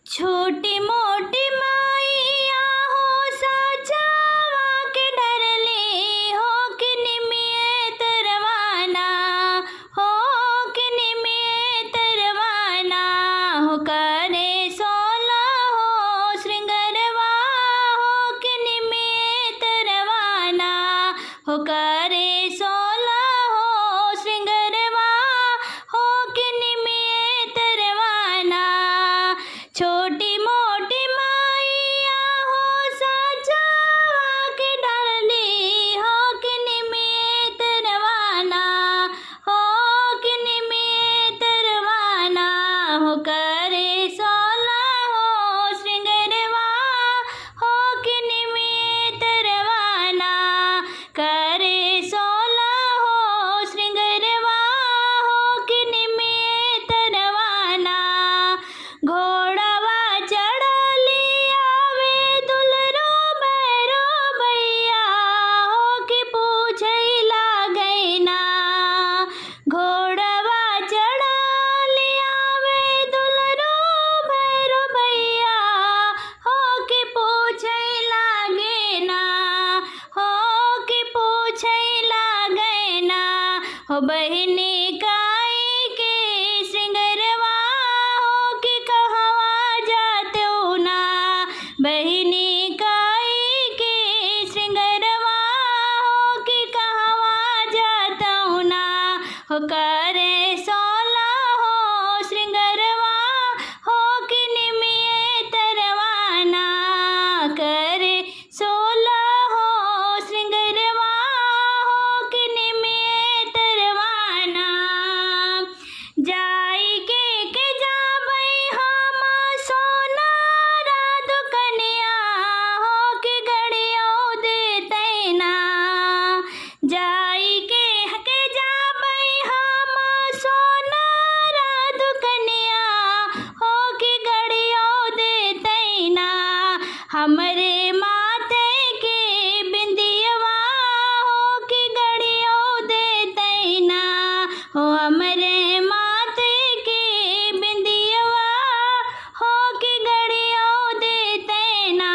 छोटी मोटी माइया हो साचावा के डरली हो कि निमिये तरवाना हो कि निमिये तरवाना हो करे सोला हो श्रृंगरवा हो कि निमिये तरवाना हो करे सोला हो श्रृंगरवा हो कि निमिये तरवाना। छोटी मोटी माइया हो साचावा के डरली हो कि निमिये तरवाना हो कि निमिये तरवाना हो करे सोला हो श्रृंगरवा हो कि निमिये तरवाना करे सोला हो श्रृंगरवा हो कि निमिये तरवाना। घोड़वा चढ़ली आवे दुलरो भैरो भैया हो कि पूछई लागैना। घोड़वा चढ़ली आवे दुलरो भैरो भैया हो कि पूछई लागैना हो कि पूछई लागैना हो बहिनी काई के श्रृंगरवा हो कि कहवा जाते ना। बहिनी काई के श्रृंगरवा हो कि कहवा जाता ना हो करे सोला हो श्रृंगरवा हो कि निमिये तरवाना करे सोला हो श्रृंगरवा हो कि निमिये तरवाना। जाई के जाबई हम सोनारा दुकनिया हो कि गड़ियो देतै ना। जाई के जाबई हम सोनारा दुकनिया हो कि गड़ियो देतै ना। हमरे माथे के बिंदियवा हो कि गड़ियो देतै ना हो हमरे माथे के बिंदियवा हो कि गड़ियो देतै ना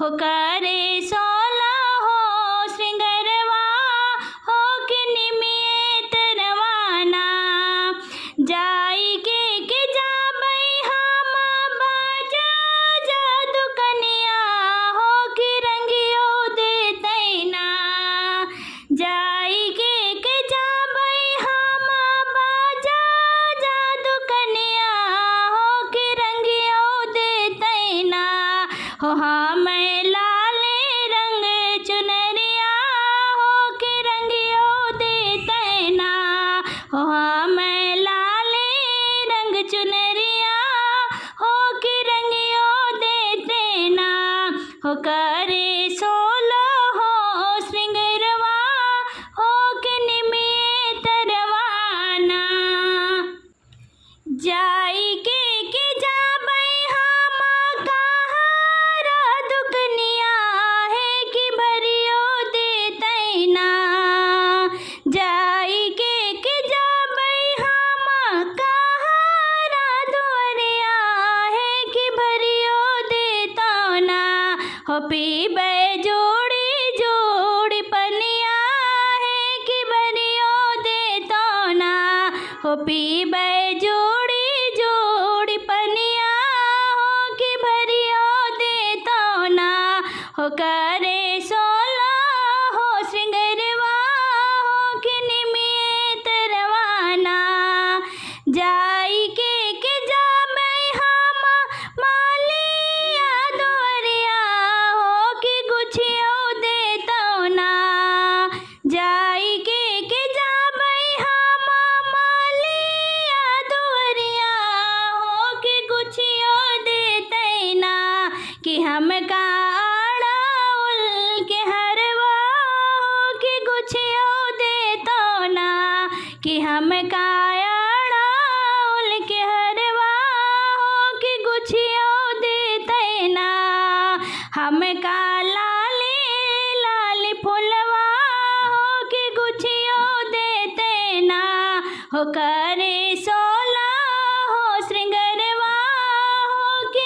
हो करे सोला हो श्रृंगरवा हो कि निमिये तरवाना। जाई के जाबई हम बाजा जा दुकनिया हो कि रंगियो देतै ना। जाई के जाबई हम बाजा जा दुकनिया हो कि रंगियो देतै ना हो हमें लाले रंग चुनरिया हो कि रंगियो देतै ना हो हमें लाले रंग चुनरिया हो कि रंगियो देतै ना हो करे सोला हो श्रृंगरवा हो कि निमिये तरवाना। जाई के जाबई हम कहारा दुकनिया है कि भरियो देतै ना। जाई के जाबई हम कहारा दुअरिया है कि भरियो देता ना हो पीबै जोड़ी जोड़ी पनिया है कि भरियो देता ना हो पीबै जोड़ी जोड़ी पनिया हो कि भरियो देता ना हो करे सोला हो श्रृंगरवा हो कि निमिये तरवाना। जाई के जाबई हम मालिया दुअरिया हो कि गुछियो देता ना। जाई के जाबई हम मालिया दुअरिया हो कि गुछियो देतै ना कि हम काड़ाउल के हरवा हो कि गुछियो देता ना कि हम काड़ाउल के हरवा हो कि गुछियो देतै ना। हम का लाले लाल फुलवा हो कि गुछियो देतै ना हो करे सोला हो श्रृंगरवा हो कि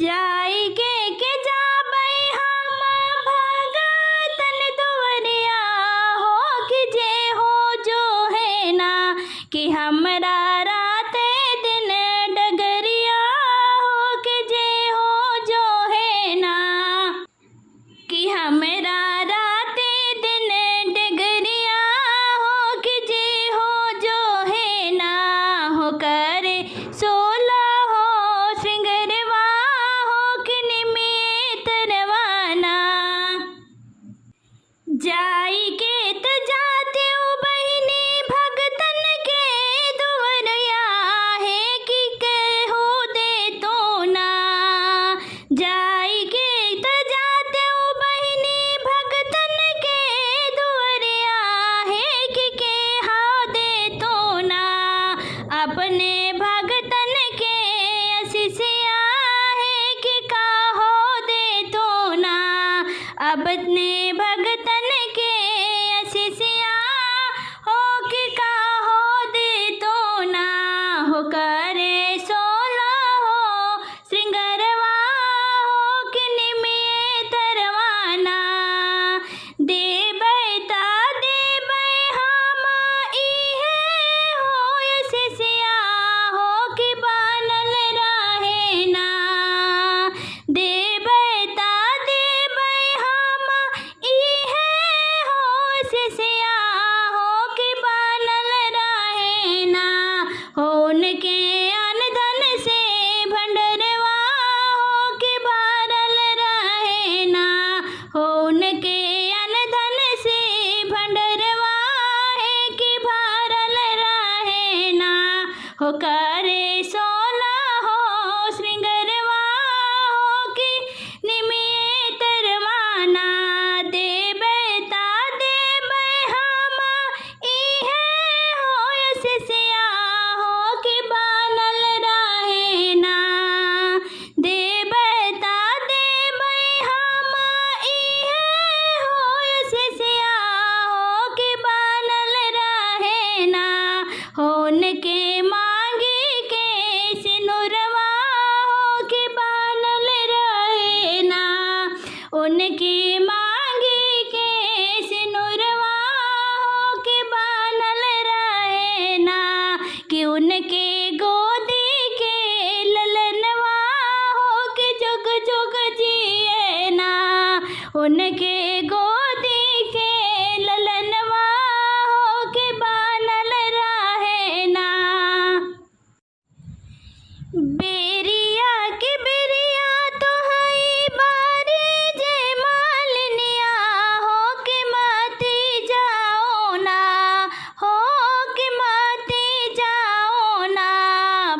जाई के जाबै हम भगतन दुवरिया हो कि जे हो जो है ना कि हमरा राते दिन डगरिया हो कि जे हो जो है ना कि हमरा राते दिन डगरिया हो कि जे हो जो है ना हो करे सोला हो श्रृंगरवा हो कि निमित रवाना जाई के त जाते बहिनी भगतन के दुवरिया है कि कहो दे तो ना जाई के त जाते बहिनी भगतन के दुवरिया है कि कहो दे तो ना अपने भगतन के असिसिया है कि कहो दे तो ना अपने भगतन के असिसिया हो कि कहो दे तो ना हो करे सोला हो श्रृंगरवा हो कि निमित रवाना देबै ता देबै हम इहे हो असिसिया हो कि बनल रहे ना देबै ता देबै हम इहे हो असिसिया हो कि बनल रहे ना हो उनके अनधन से भंडरवा हो कि भरल रहे ना हो उनके अनधन से भंडरवा है कि भरल रहे ना हो करे सोला हो श्रृंगरवा हो कि निमित रवाना देबै ता देबै हम इहे हो असिसिया हो कि बनल रहे ना देबै ता देबै हम इहे हो असिसिया हो कि बनल रहे ना हो उनके मांगी के सिनुरवा हो कि बनल रहे ना उनके मांगी के सिनुरवा हो कि बनल रहे ना कि उनके गोदी के ललनवा हो कि जुग जुग जिए ना उनके गोदी के ललनवा हो कि बनल रहे ना बेरिया के बेरिया तो हई बारी जे मालनिया हो कि मती जाओ ना हो कि मती जाओ ना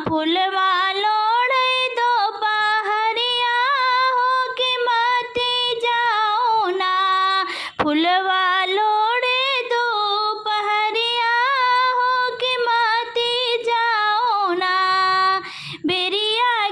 फूलवा लोड़े दो पहरिया हो कि मती जाओ ना फूलवा लोड़े दो पहरिया हो कि मती जाओ ना बेरिया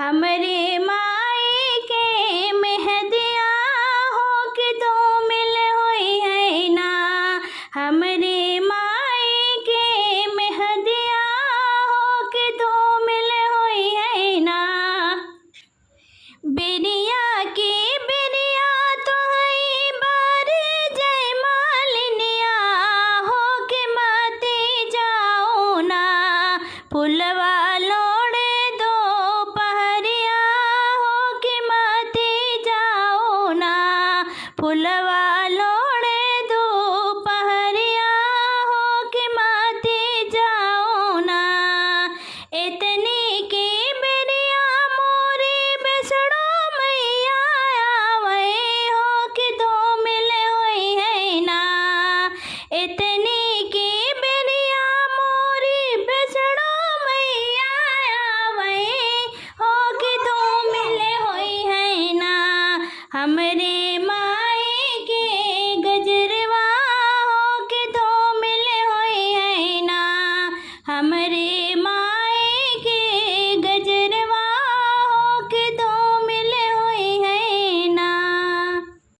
हमरे माई के मेहदिया हो के तो मिल होई है ना। हमरे माई के मेहदिया हो के तो मिल होई है ना। बेरिया की बेरिया तो है बारे जय मालिनिया हो के माते जाओ ना। फुलवा